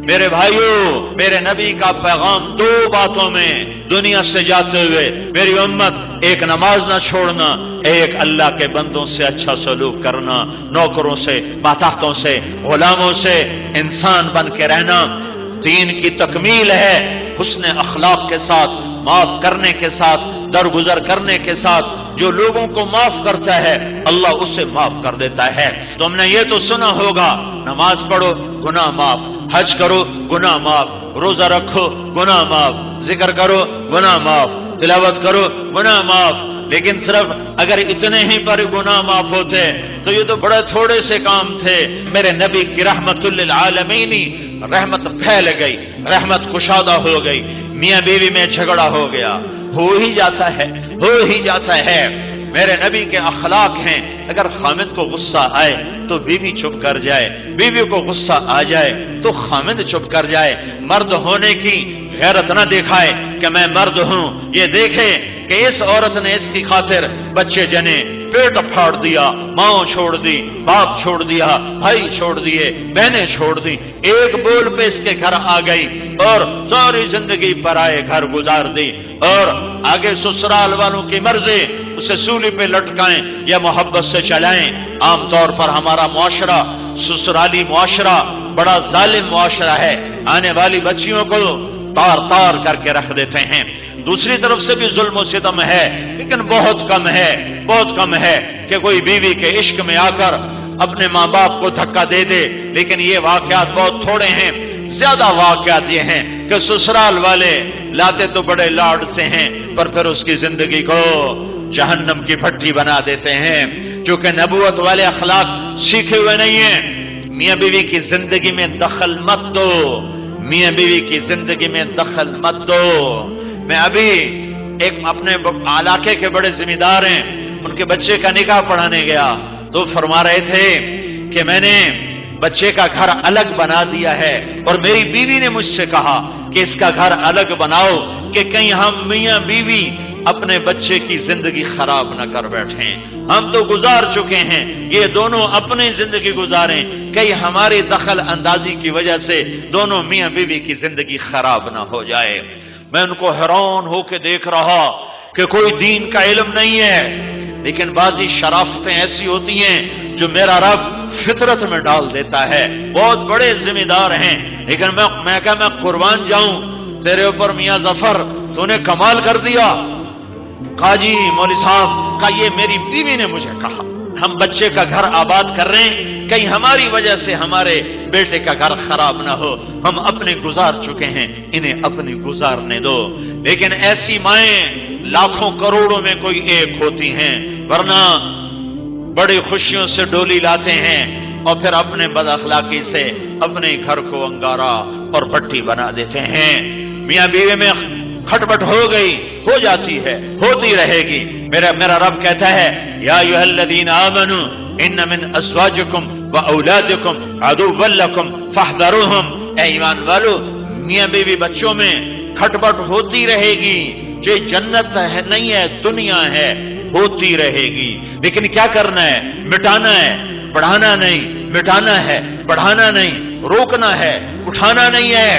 میرے بھائیوں، میرے نبی کا پیغام دو باتوں میں دنیا سے جاتے ہوئے میری امت، ایک نماز نہ چھوڑنا، ایک اللہ کے بندوں سے اچھا سلوک کرنا، نوکروں سے، ماتحتوں سے، غلاموں سے انسان بن کے رہنا۔ دین کی تکمیل ہے حسن اخلاق کے ساتھ، معاف کرنے کے ساتھ، درگزر کرنے کے ساتھ۔ جو لوگوں کو معاف کرتا ہے اللہ اسے معاف کر دیتا ہے۔ تم نے یہ تو سنا ہوگا، نماز پڑھو گناہ معاف، حج کرو گناہ معاف، روزہ رکھو گناہ معاف، ذکر کرو گناہ معاف، تلاوت کرو گناہ معاف۔ لیکن صرف اگر اتنے ہی پر گناہ معاف ہوتے تو یہ تو بڑے تھوڑے سے کام تھے۔ میرے نبی کی رحمت للعالمین، رحمت پھیل گئی، رحمت کشادہ ہو گئی۔ میاں بیوی میں جھگڑا ہو گیا، ہو ہی جاتا ہے۔ میرے نبی کے اخلاق ہیں، اگر خامد کو غصہ آئے تو بیوی چپ کر جائے، بیوی کو غصہ آ جائے تو خامد چپ کر جائے۔ مرد ہونے کی غیرت نہ دکھائے کہ میں مرد ہوں، یہ دیکھے کہ اس عورت نے اس کی خاطر بچے جنے، پیٹ پھاڑ دیا، ماں چھوڑ دی، باپ چھوڑ دیا، بھائی چھوڑ دیے، بہنیں چھوڑ دی، ایک بول پہ اس کے گھر آ گئی اور ساری زندگی پرائے گھر گزار دی، اور آگے سسرال والوں کی مرضی اسے سولی پہ لٹکائیں یا محبت سے چلائیں۔ عام طور پر ہمارا معاشرہ، سسرالی معاشرہ بڑا ظالم معاشرہ ہے، آنے والی بچیوں کو تار کر کے رکھ دیتے ہیں۔ دوسری طرف سے بھی ظلم و ستم ہے، لیکن بہت کم ہے کہ کوئی بیوی کے عشق میں آ کر اپنے ماں باپ کو دھکا دے دے، لیکن یہ واقعات بہت تھوڑے ہیں۔ زیادہ واقعات یہ ہیں کہ سسرال والے لاتے تو بڑے لاڈ سے ہیں پر پھر اس کی زندگی کو جہنم کی بھٹی بنا دیتے ہیں، کیونکہ نبوت والے اخلاق سیکھے ہوئے نہیں ہیں۔ میاں بیوی کی زندگی میں دخل مت دو، میاں بیوی کی زندگی میں دخل مت دو۔ میں ابھی ایک اپنے علاقے کے بڑے ذمہ دار ہیں، ان کے بچے کا نکاح پڑھانے گیا تو فرما رہے تھے کہ میں نے بچے کا گھر الگ بنا دیا ہے، اور میری بیوی نے مجھ سے کہا کہ اس کا گھر الگ بناؤ کہ کہیں ہم میاں بیوی اپنے بچے کی زندگی خراب نہ کر بیٹھیں۔ ہم تو گزار چکے ہیں، یہ دونوں اپنی زندگی گزاریں، کہیں ہماری دخل اندازی کی وجہ سے دونوں میاں بیوی کی زندگی خراب نہ ہو جائے۔ میں ان کو حیران ہو کے دیکھ رہا کہ کوئی دین کا علم نہیں ہے، لیکن بعضی شرافتیں ایسی ہوتی ہیں جو میرا رب فطرت میں ڈال دیتا ہے۔ بہت بڑے ذمہ دار ہیں، لیکن میں قربان جاؤں تیرے اوپر میاں ظفر، تو نے کمال کر دیا۔ قاضی مولوی صاحب کا یہ میری بیوی نے مجھے کہا، ہم بچے کا گھر آباد کر رہے ہیں، کہیں ہماری وجہ سے ہمارے بیٹے کا گھر خراب نہ ہو، ہم اپنے گزار چکے ہیں، انہیں اپنی گزارنے دو۔ لیکن ایسی مائیں لاکھوں کروڑوں میں کوئی ایک ہوتی ہیں، ورنہ بڑی خوشیوں سے ڈولی لاتے ہیں اور پھر اپنے بد اخلاقی سے اپنے گھر کو انگارا اور بھٹی بنا دیتے ہیں۔ میاں بیوی میں کھٹپٹ ہو گئی، ہو جاتی ہے، ہوتی رہے گی۔ میرا رب کہتا ہے یا ایھا الذین آمنوا ان من ازواجکم واولادکم عدوا لکم فاحذروہم۔ اے ایمان والو، میاں بیوی بچوں میں کھٹپٹ ہوتی رہے گی، یہ جنت ہے نہیں ہے، دنیا ہے، ہوتی رہے گی۔ لیکن کیا کرنا ہے؟ مٹانا ہے، بڑھانا نہیں، مٹانا ہے، بڑھانا نہیں، روکنا ہے، اٹھانا نہیں ہے۔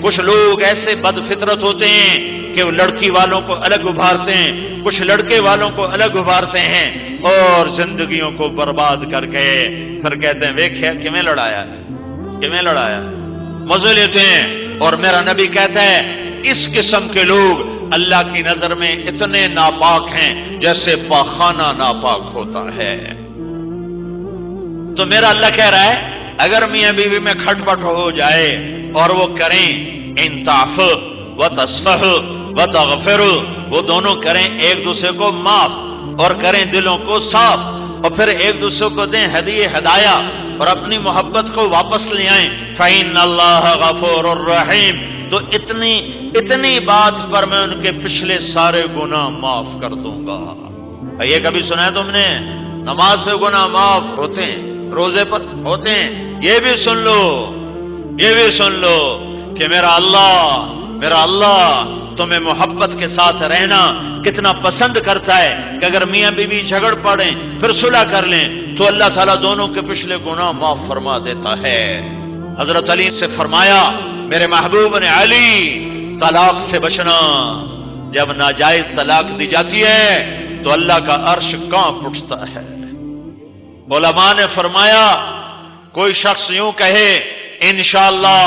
کچھ لوگ ایسے بد فطرت ہوتے ہیں کہ وہ لڑکی والوں کو الگ ابھارتے ہیں، کچھ لڑکے والوں کو الگ ابھارتے ہیں اور زندگیوں کو برباد کر کے پھر کہتے ہیں ویکھیا کیویں لڑایا، مزے لیتے ہیں۔ اور میرا نبی کہتا ہے اس قسم کے لوگ اللہ کی نظر میں اتنے ناپاک ہیں جیسے پاخانہ ناپاک ہوتا ہے۔ تو میرا اللہ کہہ رہا ہے اگر میاں بیوی میں کھٹپٹ ہو جائے اور وہ کریں ان تعفو وتصفحوا وتغفروا، وہ دونوں کریں ایک دوسرے کو معاف اور کریں دلوں کو صاف، اور پھر ایک دوسرے کو دیں ہدایہ اور اپنی محبت کو واپس لے آئیں، فإن اللہ غفور الرحیم، تو اتنی بات پر میں ان کے پچھلے سارے گناہ معاف کر دوں گا۔ یہ کبھی سنا ہے تم نے؟ نماز میں گناہ معاف ہوتے ہیں، روزے پر ہوتے ہیں۔ یہ بھی سن لو کہ میرا اللہ تمہیں محبت کے ساتھ رہنا کتنا پسند کرتا ہے کہ اگر میاں بیوی جھگڑ پڑیں پھر صلح کر لیں تو اللہ تعالیٰ دونوں کے پچھلے گناہ معاف فرما دیتا ہے۔ حضرت علی سے فرمایا میرے محبوب نے علی طلاق سے بچنا، جب ناجائز طلاق دی جاتی ہے تو اللہ کا عرش کانپ اٹھتا ہے۔ علماء نے فرمایا کوئی شخص یوں کہے انشاءاللہ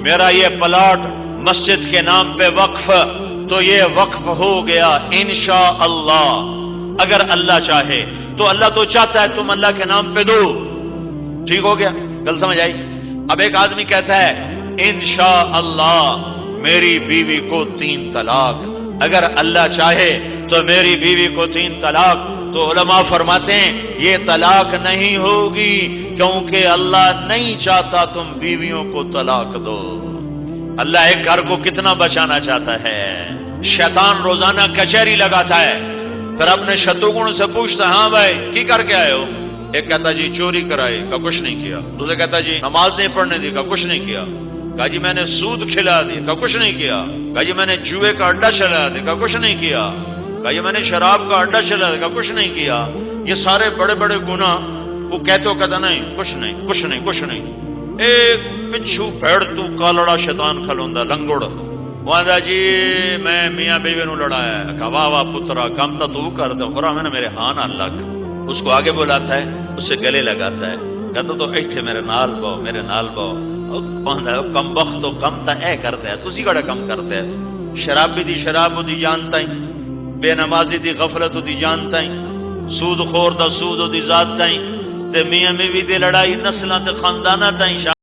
میرا یہ پلاٹ مسجد کے نام پہ وقف، تو یہ وقف ہو گیا انشاءاللہ، اگر اللہ چاہے تو۔ اللہ تو چاہتا ہے تم اللہ کے نام پہ دو، ٹھیک ہو گیا، گل سمجھ آئی؟ اب ایک آدمی کہتا ہے انشاءاللہ میری بیوی کو 3 طلاق، اگر اللہ چاہے تو میری بیوی کو 3 طلاق، تو علماء فرماتے ہیں یہ طلاق نہیں ہوگی، کیونکہ اللہ نہیں چاہتا تم بیویوں کو طلاق دو۔ اللہ ایک گھر کو کتنا بچانا چاہتا ہے۔ شیطان روزانہ کچہری لگاتا ہے، پھر اپنے شتروگن سے پوچھتا ہاں بھائی کی کر کے آئے ہو؟ ایک کہتا جی چوری کرائی، کا کچھ نہیں کیا۔ دوسرے کہتا جی نماز نہیں پڑھنے دی، کا کچھ نہیں کیا۔ کہا جی میں نے سود کھلا دی، کا کچھ نہیں کیا۔ کہا جی میں نے جوئے کا اڈا چلا دی، کا کچھ نہیں کیا۔ کہا جی میں نے شراب کا اڈا چلا دی، کا کچھ نہیں کیا۔ یہ سارے بڑے بڑے گناہ وہ کہتے ہو، کہتا نہیں کچھ نہیں کچھ نہیں کچھ نہیں۔ ایک پچھو بھیڑ تو کالڑا شیطان کھلوندا لنگڑ، وہاں جی میں میاں بیوی نو لڑایا ہے۔ کہا واہ واہ پترا کام تو کر دو، خورا میں نے میرے ہاں نہ لگ۔ اس کو آگے بلاتا ہے، اس سے گلے لگاتا ہے، کہتا تو ایتھے میرے نال باؤ، میرے نال باؤ۔ کم بخت تو کم تا اے کرتا ہے، تسی کڑا کم کرتا ہے۔ شرابی دی شراب دی جانتا ہی، بے نمازی دی غفلت دی جانتا ہی، سود خور دا سود دی ذات تائیں، تے میاں بیوی دی لڑائی نسلاں تے خانداناں تائیں